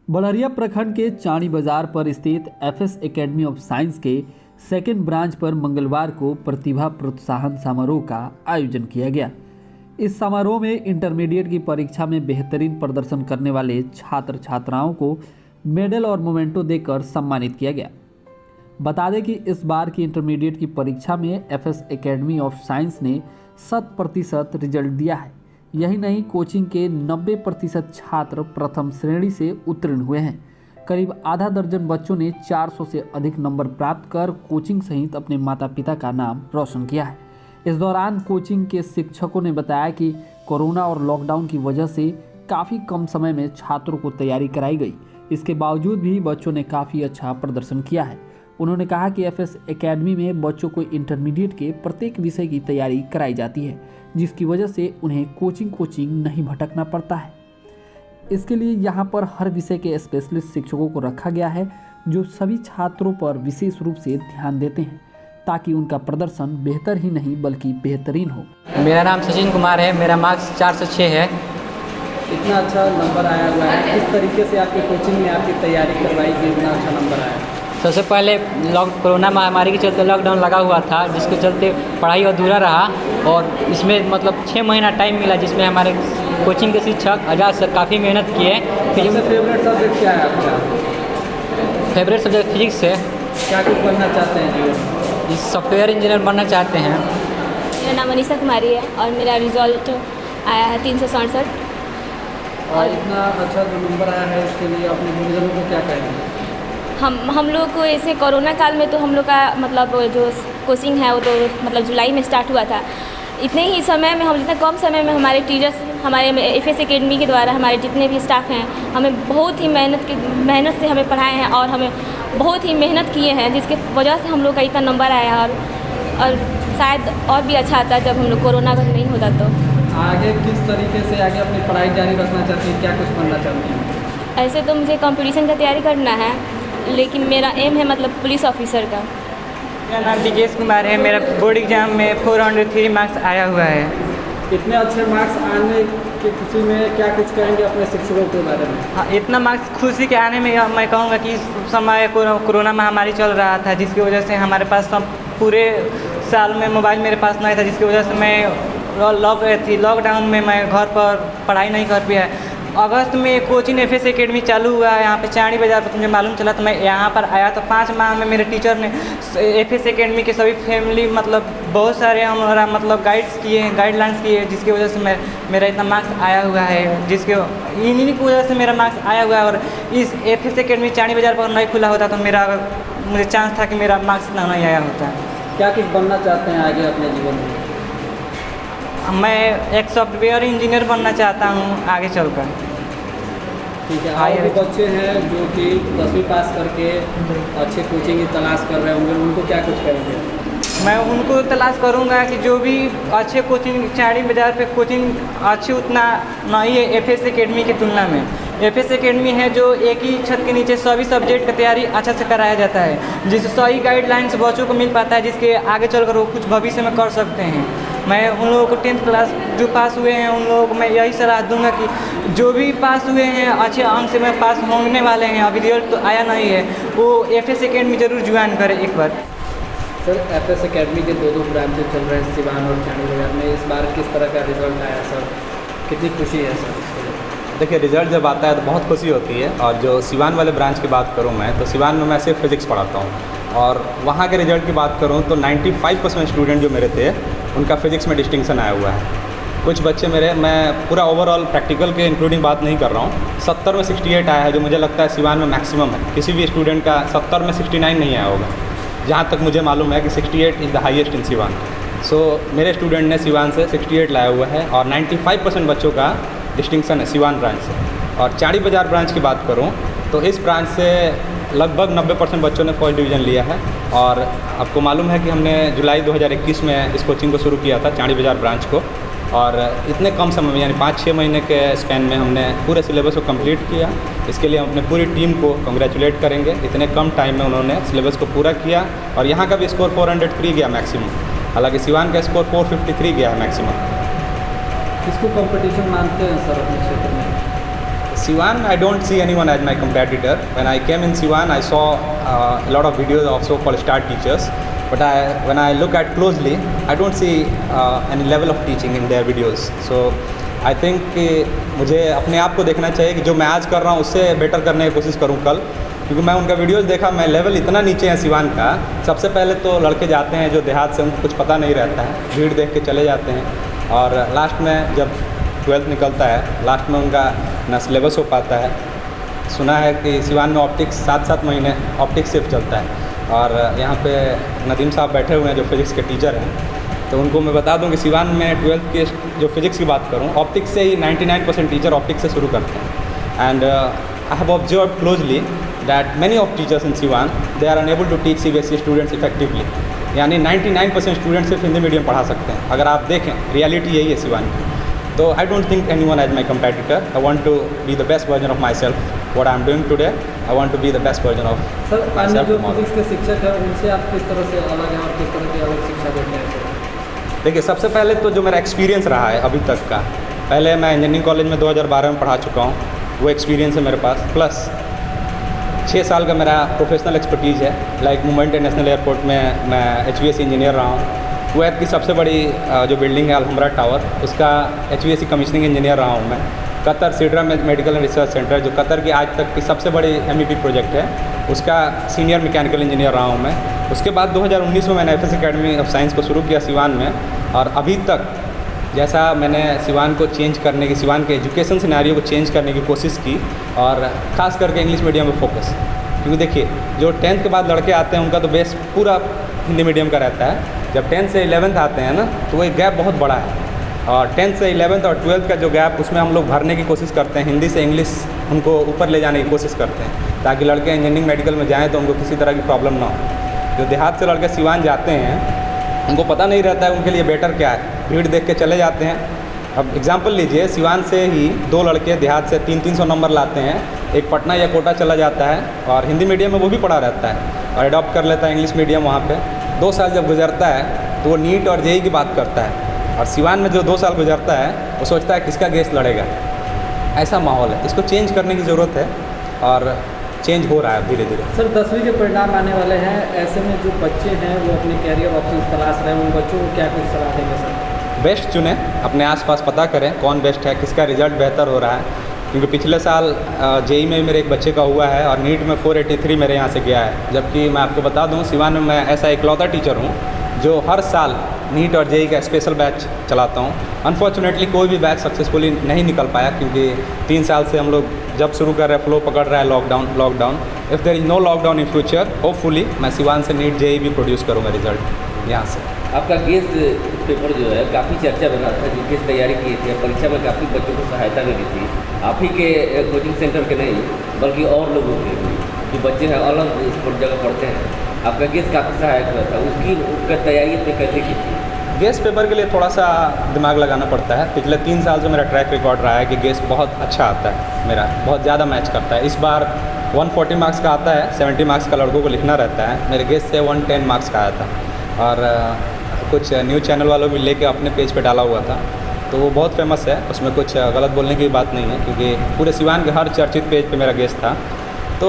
बड़हरिया प्रखंड के चाणी बाजार पर स्थित एफएस एकेडमी ऑफ साइंस के सेकेंड ब्रांच पर मंगलवार को प्रतिभा प्रोत्साहन समारोह का आयोजन किया गया। इस समारोह में इंटरमीडिएट की परीक्षा में बेहतरीन प्रदर्शन करने वाले छात्र छात्राओं को मेडल और मोमेंटो देकर सम्मानित किया गया। बता दें कि इस बार की इंटरमीडिएट की परीक्षा में एफएस एकेडमी ऑफ साइंस ने 100% रिजल्ट दिया है। यही नहीं, कोचिंग के 90% छात्र प्रथम श्रेणी से उत्तीर्ण हुए हैं। करीब आधा दर्जन बच्चों ने 400 से अधिक नंबर प्राप्त कर कोचिंग सहित अपने माता पिता का नाम रोशन किया है। इस दौरान कोचिंग के शिक्षकों ने बताया कि कोरोना और लॉकडाउन की वजह से काफ़ी कम समय में छात्रों को तैयारी कराई गई। इसके बावजूद भी बच्चों ने काफ़ी अच्छा प्रदर्शन किया है। उन्होंने कहा कि एफएस एकेडमी में बच्चों को इंटरमीडिएट के प्रत्येक विषय की तैयारी कराई जाती है, जिसकी वजह से उन्हें कोचिंग नहीं भटकना पड़ता है। इसके लिए यहाँ पर हर विषय के स्पेशलिस्ट शिक्षकों को रखा गया है, जो सभी छात्रों पर विशेष रूप से ध्यान देते हैं ताकि उनका प्रदर्शन बेहतर ही नहीं बल्कि बेहतरीन हो। मेरा नाम सचिन कुमार है। मेरा मार्क्स 4 से 6 है। इतना अच्छा नंबर आया हुआ है, किस तरीके से आपके कोचिंग में आपकी तैयारी करवाई कि इतना अच्छा नंबर आया? सबसे पहले कोरोना महामारी के चलते लॉकडाउन लगा हुआ था, जिसके चलते पढ़ाई अधूरा रहा और इसमें मतलब 6 महीना टाइम मिला, जिसमें हमारे कोचिंग के शिक्षक आजाद सर काफ़ी मेहनत किए। फेवरेट सब्जेक्ट क्या है आपका? फेवरेट सब्जेक्ट फिजिक्स है। क्या कुछ बनना चाहते हैं जीवन में? सॉफ्टवेयर इंजीनियर बनना चाहते हैं। मेरा नाम अनीसा कुमारी है और मेरा रिजल्ट आया है 367। और इतना अच्छा जो नंबर आया है उसके लिए अपने गुरुजनों को क्या कहेंगे? हम लोग को ऐसे कोरोना काल में तो हम लोग का मतलब जो कोचिंग है वो तो मतलब जुलाई में स्टार्ट हुआ था। इतने ही समय में जितने कम समय में हमारे टीचर्स हमारे एफएस एकेडमी के द्वारा हमारे जितने भी स्टाफ हैं हमें बहुत ही मेहनत से हमें पढ़ाए हैं और हमें बहुत ही मेहनत किए हैं, जिसके वजह से हम लोग का इतना नंबर आया और शायद और भी अच्छा आता जब हम लोग कोरोना का नहीं होता। तो आगे किस तरीके से आगे अपनी पढ़ाई जारी रखना चाहती हैं, क्या कुछ बनना चाहती हैं? ऐसे तो मुझे कंपटीशन का तैयारी करना है, लेकिन मेरा एम है मतलब पुलिस ऑफिसर का। मेरा नाम विकेश कुमार है। मेरा बोर्ड एग्जाम में 403 मार्क्स आया हुआ है। इतने अच्छे मार्क्स आने की खुशी में क्या कुछ कहेंगे अपने शिक्षकों के बारे में? हाँ, इतना मार्क्स खुशी के आने में मैं कहूँगा कि इस समय कोरोना महामारी चल रहा था, जिसकी वजह से हमारे पास पूरे साल में मोबाइल मेरे पास नहीं था, जिसकी वजह से मैं लॉकडाउन में मैं घर पर पढ़ाई नहीं कर पाया। अगस्त में कोचिंग एफएस एकेडमी चालू हुआ है यहाँ पे चाणी बाज़ार पर। मुझे मालूम चला तो मैं यहाँ पर आया, तो 5 माह में मेरे टीचर ने एफएस एकेडमी के सभी फैमिली मतलब बहुत सारे हमारा मतलब गाइडलाइंस किए, जिसकी वजह से मेरा इतना मार्क्स आया हुआ है, इन्हीं की वजह से मेरा मार्क्स आया हुआ है। और इस एफएस एकेडमी चाणी बाज़ार पर नहीं खुला होता तो मुझे चांस था कि मेरा मार्क्स इतना नहीं आया होता। क्या कुछ बनना चाहते हैं आगे अपने जीवन में? मैं एक सॉफ्टवेयर इंजीनियर बनना चाहता हूँ आगे चलकर। ठीक है। और भी बच्चे हैं जो कि 10वीं पास करके अच्छे कोचिंग की तलाश कर रहे होंगे, उनको क्या कुछ करेंगे? मैं उनको तलाश करूँगा कि जो भी अच्छे कोचिंग चाणी बाज़ार पे कोचिंग अच्छी उतना नहीं है एफएस एकेडमी की तुलना में। एफएस एकेडमी है जो एक ही छत के नीचे सभी सब्जेक्ट का तैयारी अच्छा से कराया जाता है, जिससे सही गाइडलाइंस बच्चों को मिल पाता है, जिसके आगे चलकर वो कुछ भविष्य में कर सकते हैं। मैं उन लोगों को 10th क्लास जो पास हुए हैं उन लोगों को मैं यही सलाह दूंगा कि जो भी पास हुए हैं अच्छे अंक से में पास होने वाले हैं, अभी रिजल्ट तो आया नहीं है, वो एफएस एकेडमी ज़रूर ज्वाइन करें एक बार। सर, एफएस एकेडमी के 2 ब्रांचेज चल रहे हैं सिवान और चाणी बाज़ार में। इस बार किस तरह का रिजल्ट आया सर? कितनी खुशी है सर? देखिए, रिज़ल्ट जब आता है तो बहुत खुशी होती है। और जो सिवान वाले ब्रांच की बात करूं मैं, तो सिवान में मैं सिर्फ फिज़िक्स पढ़ाता हूं और वहां के रिज़ल्ट की बात करूं तो 95% स्टूडेंट जो मेरे थे उनका फिज़िक्स में डिस्टिंक्शन आया हुआ है। कुछ बच्चे मैं पूरा ओवरऑल प्रैक्टिकल के इंक्लूडिंग बात नहीं कर रहा हूँ, 70 में 68 आया है, जो मुझे लगता है सिवान में मैक्सिमम है। किसी भी स्टूडेंट का 70 में 69 नहीं आया होगा, जहाँ तक मुझे मालूम है कि 68 is the highest in Siwan. So मेरे स्टूडेंट ने सिवान से 68 लाया हुआ है और 95% बच्चों का डिस्टिंक्शन है सिवान ब्रांच से। और चाणी बाज़ार ब्रांच की बात करूं तो इस ब्रांच से लगभग 90% बच्चों ने फर्स्ट डिवीज़न लिया है। और आपको मालूम है कि हमने जुलाई 2021 में इस कोचिंग को शुरू किया था चाणी बाज़ार ब्रांच को, और इतने कम समय में यानी 5-6 महीने के स्पैन में हमने पूरे सिलेबस को कंप्लीट किया। इसके लिए हम अपने पूरी टीम को कंग्रेचुलेट करेंगे। इतने कम टाइम में उन्होंने सिलेबस को पूरा किया और यहाँ का भी स्कोर 403 गया मैक्सिमम, हालांकि सिवान का स्कोर 453 गया है मैक्सिमम। किसको कंपटीशन मानते हैं सर अपने क्षेत्र में? Siwan, I don't see anyone as my competitor. When I came in Siwan, I saw a lot of videos of so-called star teachers. But when I look at closely, I don't see any level of teaching in their videos. So I think कि मुझे अपने आप को देखना चाहिए कि जो मैं आज कर रहा हूँ उससे बेटर करने की कोशिश करूँ कल, क्योंकि मैं उनका वीडियोस देखा, मैं लेवल इतना नीचे है सिवान का। सबसे पहले तो लड़के जाते हैं जो देहात से, उनको कुछ पता नहीं रहता है, भीड़ देख के चले जाते हैं, और लास्ट में जब 12th निकलता है, लास्ट में उनका ना सिलेबस हो पाता है। सुना है कि सिवान में ऑप्टिक्स 7-7 महीने ऑप्टिक्स सिर्फ चलता है, और यहाँ पे नदीम साहब बैठे हुए हैं जो फिज़िक्स के टीचर हैं, तो उनको मैं बता दूं कि सिवान में 12th के जो फिज़िक्स की बात करूं, ऑप्टिक्स से ही 99% टीचर ऑप्टिक्स से शुरू करते हैं। And I have observe closely that many of teachers in Siwan they are unable to teach CBSE students effectively, यानी 99% स्टूडेंट्स सिर्फ हिंदी मीडियम पढ़ा सकते हैं। अगर आप देखें रियलिटी यही है सिवान की। तो I don't think anyone as my competitor. I want to be the best version of my self, what I am doing today. I want to be the best version of sir, my अन्य जो self. Physics के शिक्षक हैं उनसे आप किस तरह से अलग हैं और किस तरह की अलग शिक्षा देते हैं सर? देखिए, सबसे पहले तो जो मेरा एक्सपीरियंस रहा है अभी तक का, पहले मैं इंजीनियरिंग कॉलेज में 2012 में पढ़ा चुका हूँ, वो एक्सपीरियंस है मेरे पास, प्लस 6 साल का मेरा प्रोफेशनल एक्सपर्टीज़ है। लाइक मुंबई इंटरनेशनल एयरपोर्ट में मैं HVAC इंजीनियर रहा हूँ। कुवैत की सबसे बड़ी जो बिल्डिंग है अलहमरा टावर, उसका HVAC कमीशनिंग इंजीनियर रहा हूँ मैं। Qatar Sidra medical and research centre, जो कतर की आज तक की सबसे बड़ी MEP प्रोजेक्ट है, उसका सीनियर मैकेनिकल इंजीनियर रहा हूँ मैं। उसके बाद 2019 में मैंने FS एकेडमी ऑफ साइंस को शुरू किया सिवान में, और अभी तक जैसा मैंने सिवान को चेंज करने की, सिवान के एजुकेशन सिनेरियो को चेंज करने की कोशिश की, और ख़ास करके इंग्लिश मीडियम में फोकस, क्योंकि देखिए जो 10th के बाद लड़के आते हैं उनका तो बेस पूरा हिंदी मीडियम का रहता है। जब 10th से 11th आते हैं ना, तो वो एक गैप बहुत बड़ा है, और 10th से 11th और 12th का जो गैप, उसमें हम लोग भरने की कोशिश करते हैं, हिंदी से इंग्लिश उनको ऊपर ले जाने की कोशिश करते हैं, ताकि लड़के इंजीनियरिंग मेडिकल में जाएँ तो उनको किसी तरह की प्रॉब्लम ना हो। जो देहात से लड़के सिवान जाते हैं, उनको पता नहीं रहता है उनके लिए बेटर क्या है, भीड़ देख के चले जाते हैं। अब एग्जांपल लीजिए, सिवान से ही 2 लड़के देहात से 300-300 नंबर लाते हैं, एक पटना या कोटा चला जाता है, और हिंदी मीडियम में वो भी पढ़ा रहता है और अडॉप्ट कर लेता है इंग्लिश मीडियम वहाँ पे। 2 साल जब गुजरता है तो वो नीट और JEE की बात करता है, और सिवान में जो 2 साल गुजरता है वो सोचता है किसका गैस लड़ेगा। ऐसा माहौल है, इसको चेंज करने की ज़रूरत है, और चेंज हो रहा है धीरे धीरे। सर, 10वीं के परिणाम आने वाले हैं, ऐसे में जो बच्चे हैं वो अपने कैरियर ऑप्शन तलाश रहे हैं, उन बच्चों को क्या कुछ सलाह देंगे सर? बेस्ट चुनें, अपने आसपास पता करें कौन बेस्ट है, किसका रिजल्ट बेहतर हो रहा है, क्योंकि पिछले साल JEE में मेरे एक बच्चे का हुआ है, और नीट में 483 मेरे यहाँ से गया है। जबकि मैं आपको बता दूँ, सिवान में मैं ऐसा इकलौता टीचर हूँ जो हर साल नीट और JEE का स्पेशल बैच चलाता हूँ। अनफॉर्चुनेटली कोई भी बैच सक्सेसफुली नहीं निकल पाया, क्योंकि 3 साल से हम लोग जब शुरू कर रहे हैं, फ्लो पकड़ रहा है lockdown. If there is no lockdown in future, hopefully मैं सिवान से नीट JEE भी प्रोड्यूस करूँगा रिजल्ट यहाँ से। आपका गेस पेपर जो है काफ़ी चर्चा बना था, जो गेस तैयारी की थी, परीक्षा में काफ़ी बच्चों को सहायता मिली थी। आप ही के कोचिंग सेंटर के नहीं, बल्कि और लोगों के जो बच्चे हैं अलग इस जगह पढ़ते हैं, आपका गेस काफ़ी सहायक हुआ था। उसकी तैयारी अपने कैसे की थी? गेस पेपर के लिए थोड़ा सा दिमाग लगाना पड़ता है। पिछले 3 साल से मेरा ट्रैक रिकॉर्ड रहा है कि गेस बहुत अच्छा आता है, मेरा बहुत ज़्यादा मैच करता है। इस बार 140 मार्क्स का आता है, 70 मार्क्स का लड़कों को लिखना रहता है। मेरे गेस से 110 मार्क्स का आया था, और कुछ न्यूज़ चैनल वालों भी लेके अपने पेज पे डाला हुआ था, तो वो बहुत फेमस है, उसमें कुछ गलत बोलने की बात नहीं है, क्योंकि पूरे सिवान के हर चर्चित पेज पे मेरा गेस था। तो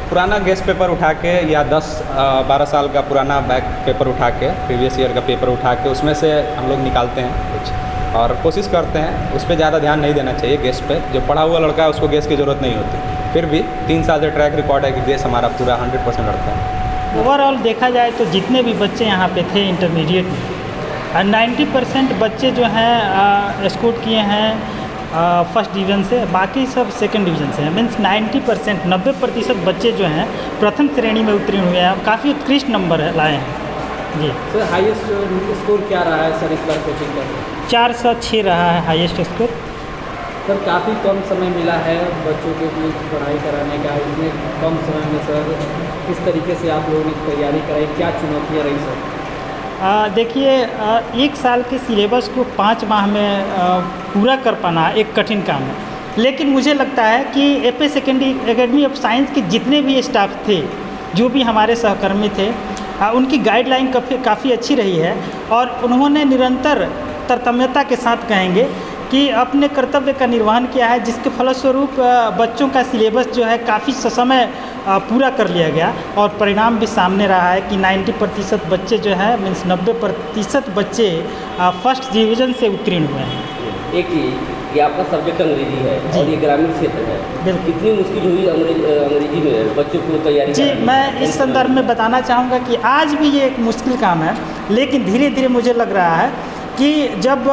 पुराना गेस पेपर उठा के, या 10-12 साल का पुराना बैक पेपर उठा के, प्रीवियस ईयर का पेपर उठा के, उसमें से हम लोग निकालते हैं कुछ, और कोशिश करते हैं उस पर ज़्यादा ध्यान नहीं देना चाहिए गेस पे। जो पढ़ा हुआ लड़का है उसको गेस की ज़रूरत नहीं होती। फिर भी 3 साल से ट्रैक रिकॉर्ड है कि गेस हमारा पूरा 100% लड़का है। ओवरऑल देखा जाए तो जितने भी बच्चे यहाँ पे थे इंटरमीडिएट में, 90% बच्चे जो हैं स्कोर किए हैं फर्स्ट डिवीज़न से, बाकी सब सेकंड डिवीज़न से हैं। मीन्स 90%, 90% बच्चे जो हैं प्रथम श्रेणी में उत्तीर्ण हुए हैं, काफ़ी उत्कृष्ट नंबर लाए हैं जी। सर, हाईएस्ट स्कोर क्या रहा है सर इस बार कोचिंग का? 406 रहा है हाईएस्ट स्कोर। सर, काफ़ी कम समय मिला है बच्चों के लिए पढ़ाई कराने का, इतने कम समय में सर किस तरीके से आप लोगों ने तैयारी कराई, क्या चुनौतियाँ रही सर? देखिए, 1 साल के सिलेबस को 5 माह में पूरा कर पाना एक कठिन काम है, लेकिन मुझे लगता है कि FS एकेडमी ऑफ साइंस के जितने भी स्टाफ थे, जो भी हमारे सहकर्मी थे, उनकी गाइडलाइन काफ़ी अच्छी रही है, और उन्होंने निरंतर तरतम्यता के साथ कहेंगे कि अपने कर्तव्य का निर्वहन किया है, जिसके फलस्वरूप बच्चों का सिलेबस जो है काफ़ी समय पूरा कर लिया गया और परिणाम भी सामने रहा है कि 90% बच्चे जो है मीन्स 90% बच्चे फर्स्ट डिवीज़न से उत्तीर्ण हुए हैं। एक ही कि आपका सब्जेक्ट अंग्रेजी है और ये ग्रामीण क्षेत्र है, बिल्कुल। कितनी मुश्किल हुई अंग्रेजी में बच्चों को तैयारी जी, मैं इस संदर्भ में बताना चाहूँगा कि आज भी ये एक मुश्किल काम है, लेकिन धीरे धीरे मुझे लग रहा है कि जब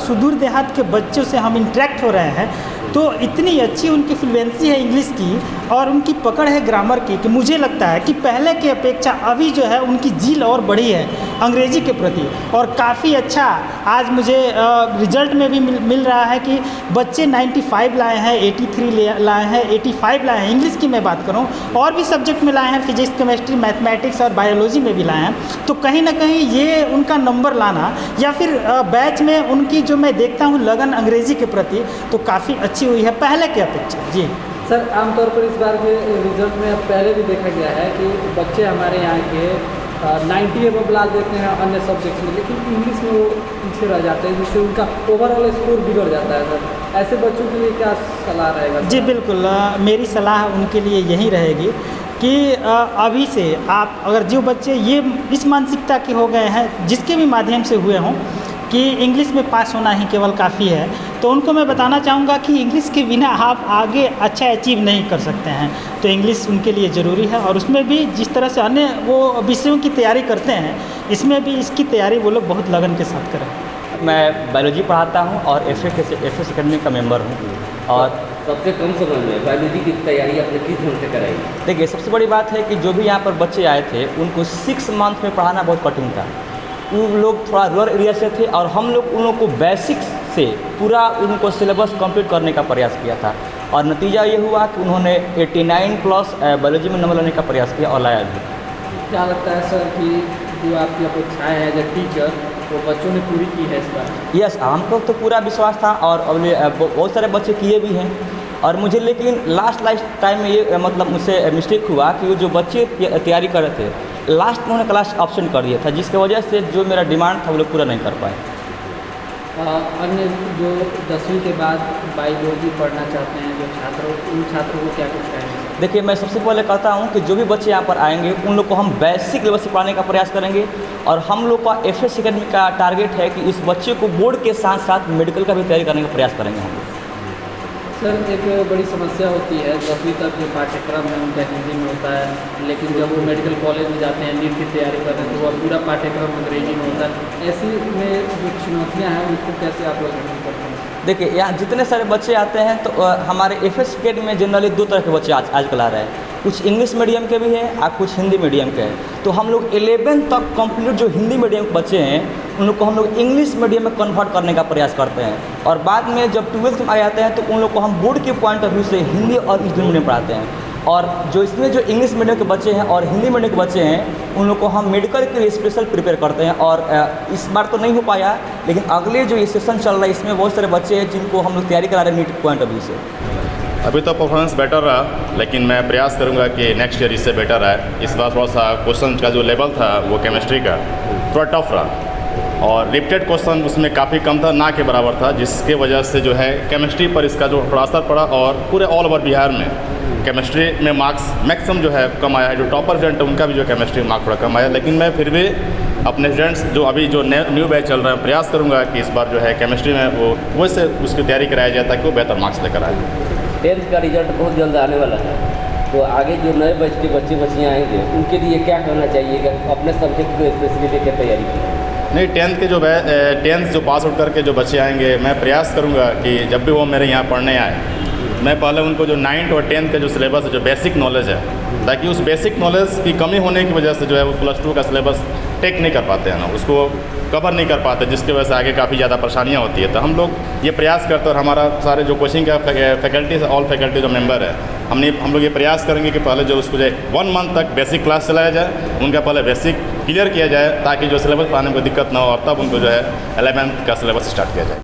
सुदूर देहात के बच्चों से हम इंटरेक्ट हो रहे हैं तो इतनी अच्छी उनकी फ्लुएंसी है इंग्लिश की और उनकी पकड़ है ग्रामर की कि मुझे लगता है कि पहले की अपेक्षा अभी जो है उनकी जील और बढ़ी है अंग्रेजी के प्रति, और काफ़ी अच्छा आज मुझे रिजल्ट में भी मिल रहा है कि बच्चे 95 लाए हैं, 83 लाए हैं, 85 लाए हैं। इंग्लिश की मैं बात करूं और भी सब्जेक्ट में लाए हैं, फिजिक्स, केमिस्ट्री, मैथमेटिक्स और बायोलॉजी में भी लाए हैं। तो कहीं ना कहीं ये उनका नंबर लाना या फिर बैच में उनकी जो मैं देखता हूँ लगन अंग्रेजी के प्रति तो काफ़ी अच्छी हुई है पहले के अपेक्षा। जी सर, आमतौर पर इस बार के रिजल्ट में पहले भी देखा गया है कि बच्चे हमारे यहाँ के 90 एबव ला देते हैं अन्य सब्जेक्ट्स में, लेकिन इंग्लिश में वो पीछे रह जाते हैं, जिससे उनका ओवरऑल स्कोर बिगड़ जाता है। सर, ऐसे बच्चों के लिए क्या सलाह रहेगा? जी बिल्कुल, मेरी सलाह उनके लिए यही रहेगी कि अभी से आप अगर जो बच्चे ये इस मानसिकता के हो गए हैं जिसके भी माध्यम से हुए हों कि इंग्लिश में पास होना ही केवल काफ़ी है, तो उनको मैं बताना चाहूँगा कि इंग्लिश के बिना आप आगे अच्छा अचीव नहीं कर सकते हैं। तो इंग्लिश उनके लिए ज़रूरी है और उसमें भी जिस तरह से अन्य वो विषयों की तैयारी करते हैं, इसमें भी इसकी तैयारी वो लोग बहुत लगन के साथ करें। मैं बायोलॉजी पढ़ाता हूँ और एफएस एकेडमी का मेंबर हूँ। और सबसे कम समय में बायोलॉजी की तैयारी आपने किस ढंग से कराई? देखिए, सबसे बड़ी बात है कि जो भी यहाँ पर बच्चे आए थे उनको 6 मंथ में पढ़ाना बहुत कठिन था। वो लोग थोड़ा रूरल एरिया से थे और हम लोग उन लोगों को बेसिक्स से पूरा उनको सिलेबस कंप्लीट करने का प्रयास किया था और नतीजा ये हुआ कि उन्होंने 89+ बायोलॉजी में नंबर लाने का प्रयास किया और लाया भी। क्या लगता है सर कि जो आपकी अपेक्षाएँ हैं एज ए टीचर वो बच्चों ने पूरी की है इस बार? यस, हमको तो पूरा विश्वास था और बहुत सारे बच्चे किए भी हैं। और मुझे लेकिन लास्ट टाइम में ये मतलब मुझसे मिस्टेक हुआ कि वो जो बच्चे तैयारी कर रहे थे लास्ट में उन्होंने क्लास ऑप्शन कर दिया था, जिसकी वजह से जो मेरा डिमांड था वो लोग पूरा नहीं कर पाए। अन्य जो 10वीं के बाद बायोलॉजी पढ़ना चाहते हैं जो छात्रों, उन छात्रों को क्या कुछ कहेंगे? देखिए, मैं सबसे पहले कहता हूं कि जो भी बच्चे यहाँ पर आएंगे उन लोग को हम बेसिक लेवल से पढ़ाने का प्रयास करेंगे और हम लोग का एफएस एकेडमी का टारगेट है कि इस बच्चे को बोर्ड के साथ साथ मेडिकल का भी तैयारी करने का प्रयास करेंगे हम लोग। सर, एक बड़ी समस्या होती है 10वीं तक जो पाठ्यक्रम है उनका हिंदी में होता है, लेकिन जब वो मेडिकल कॉलेज में जाते हैं, नीट की तैयारी करते हैं तो वह पूरा पाठ्यक्रम अंग्रेजी में होता है। ऐसी में जो चुनौतियाँ हैं उसको कैसे आप लोग हैंडल करते हैं? देखिए, यहाँ जितने सारे बच्चे आते हैं तो हमारे एफएस एकेडमी में जनरली 2 तरह के बच्चे आजकल आ रहे हैं। कुछ इंग्लिश मीडियम के भी हैं और कुछ हिंदी मीडियम के हैं। तो हम लोग 11 तक कंप्लीट जो हिंदी मीडियम के बच्चे हैं उन लोग को हम लोग इंग्लिश मीडियम में कन्वर्ट करने का प्रयास करते हैं और बाद में जब 12th में आ जाते हैं तो उन लोग को हम बोर्ड के पॉइंट ऑफ व्यू से हिंदी और इंग्लिश मीडियम पढ़ाते हैं। और जो इसमें जो इंग्लिश मीडियम के बच्चे हैं और हिंदी मीडियम के बच्चे हैं उन लोग को हम मेडिकल के लिए स्पेशल प्रिपेयर करते हैं। और इस बार तो नहीं हो पाया, लेकिन अगले जो ये सेशन चल रहा है इसमें बहुत सारे बच्चे हैं जिनको हम लोग तैयारी करा रहे हैं नीट पॉइंट ऑफ व्यू से। अभी तो परफॉर्मेंस बेटर रहा, लेकिन मैं प्रयास करूंगा कि नेक्स्ट ईयर इससे बेटर आए। इस बार थोड़ा सा क्वेश्चन का जो लेवल था वो केमिस्ट्री का थोड़ा टफ रहा और रिपीटेड क्वेश्चन उसमें काफ़ी कम था, ना के बराबर था, जिसके वजह से जो है केमिस्ट्री पर इसका जो थोड़ा असर पड़ा और पूरे ऑल ओवर बिहार में केमिस्ट्री में मार्क्स मैक्सिमम जो है कम आया है। जो टॉपर स्टूडेंट उनका भी जो केमिस्ट्री मार्क्स थोड़ा कम आया, लेकिन मैं फिर भी अपने स्टूडेंट्स जो अभी जो न्यू बैच चल रहा है प्रयास करूँगा कि इस बार जो है केमिस्ट्री में वो वैसे उसकी तैयारी कराया जाए ताकि वो बेहतर मार्क्स लेकर आए। 10th का रिजल्ट बहुत जल्द आने वाला है, तो आगे जो नए बैच के बच्चे बच्चियाँ आएंगे उनके लिए क्या करना चाहिए कि अपने सब्जेक्ट को स्पेशली लेकर तैयारी करें? नहीं, 10th जो पास आउट करके जो बच्चे आएंगे मैं प्रयास करूंगा कि जब भी वो मेरे यहाँ पढ़ने आए मैं पहले उनको जो 9th और 10th का जो सिलेबस है, जो बेसिक नॉलेज है, ताकि उस बेसिक नॉलेज की कमी होने की वजह से जो है वो +2 का सिलेबस टेक नहीं कर पाते हैं ना, उसको कवर नहीं कर पाते, जिसकी वजह से आगे काफ़ी ज़्यादा परेशानियाँ होती है। तो हम लोग ये प्रयास करते हैं और हमारा सारे जो कोचिंग का फैकल्टी ऑल फैकल्टी जो मेंबर है हम लोग ये प्रयास करेंगे कि पहले जो उसको जो 1 मंथ तक बेसिक क्लास चलाया जाए, उनका पहले बेसिक क्लियर किया जाए ताकि जो सिलेबस पढ़ाने में कोई दिक्कत ना हो और तब उनको जो है 11th का सिलेबस स्टार्ट किया जाए।